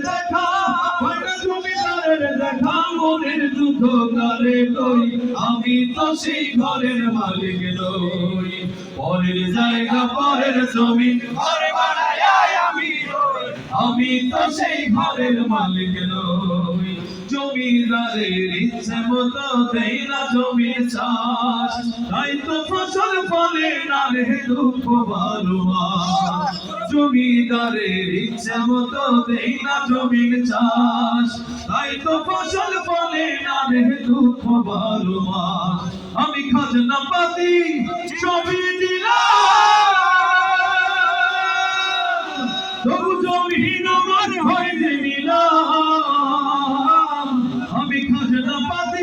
দেখা হয় না জমিদারের দেখা মনের দুঃখ কারে কই আমি তো সেই ঘরের মালিক নই পরের জায়গা পরের জমি ঘর বানায় আমি তো সেই ঘরের মালিক নই জমিদারের ইচ্ছে মতো দেই না জমির চাষ তাই তো ফসল ফলে না রে দুঃখ ভালোবাস জমিদারের ইচ্ছে মতো দেই না জমির চাষ তাই তো ফসল ফলে না রে দুঃখ ভালোবাস আমি খাজনা পাতি সবই দিলাম তবু জমিহীন আমার হয় যে নিলাম আমি খাজনা পাতি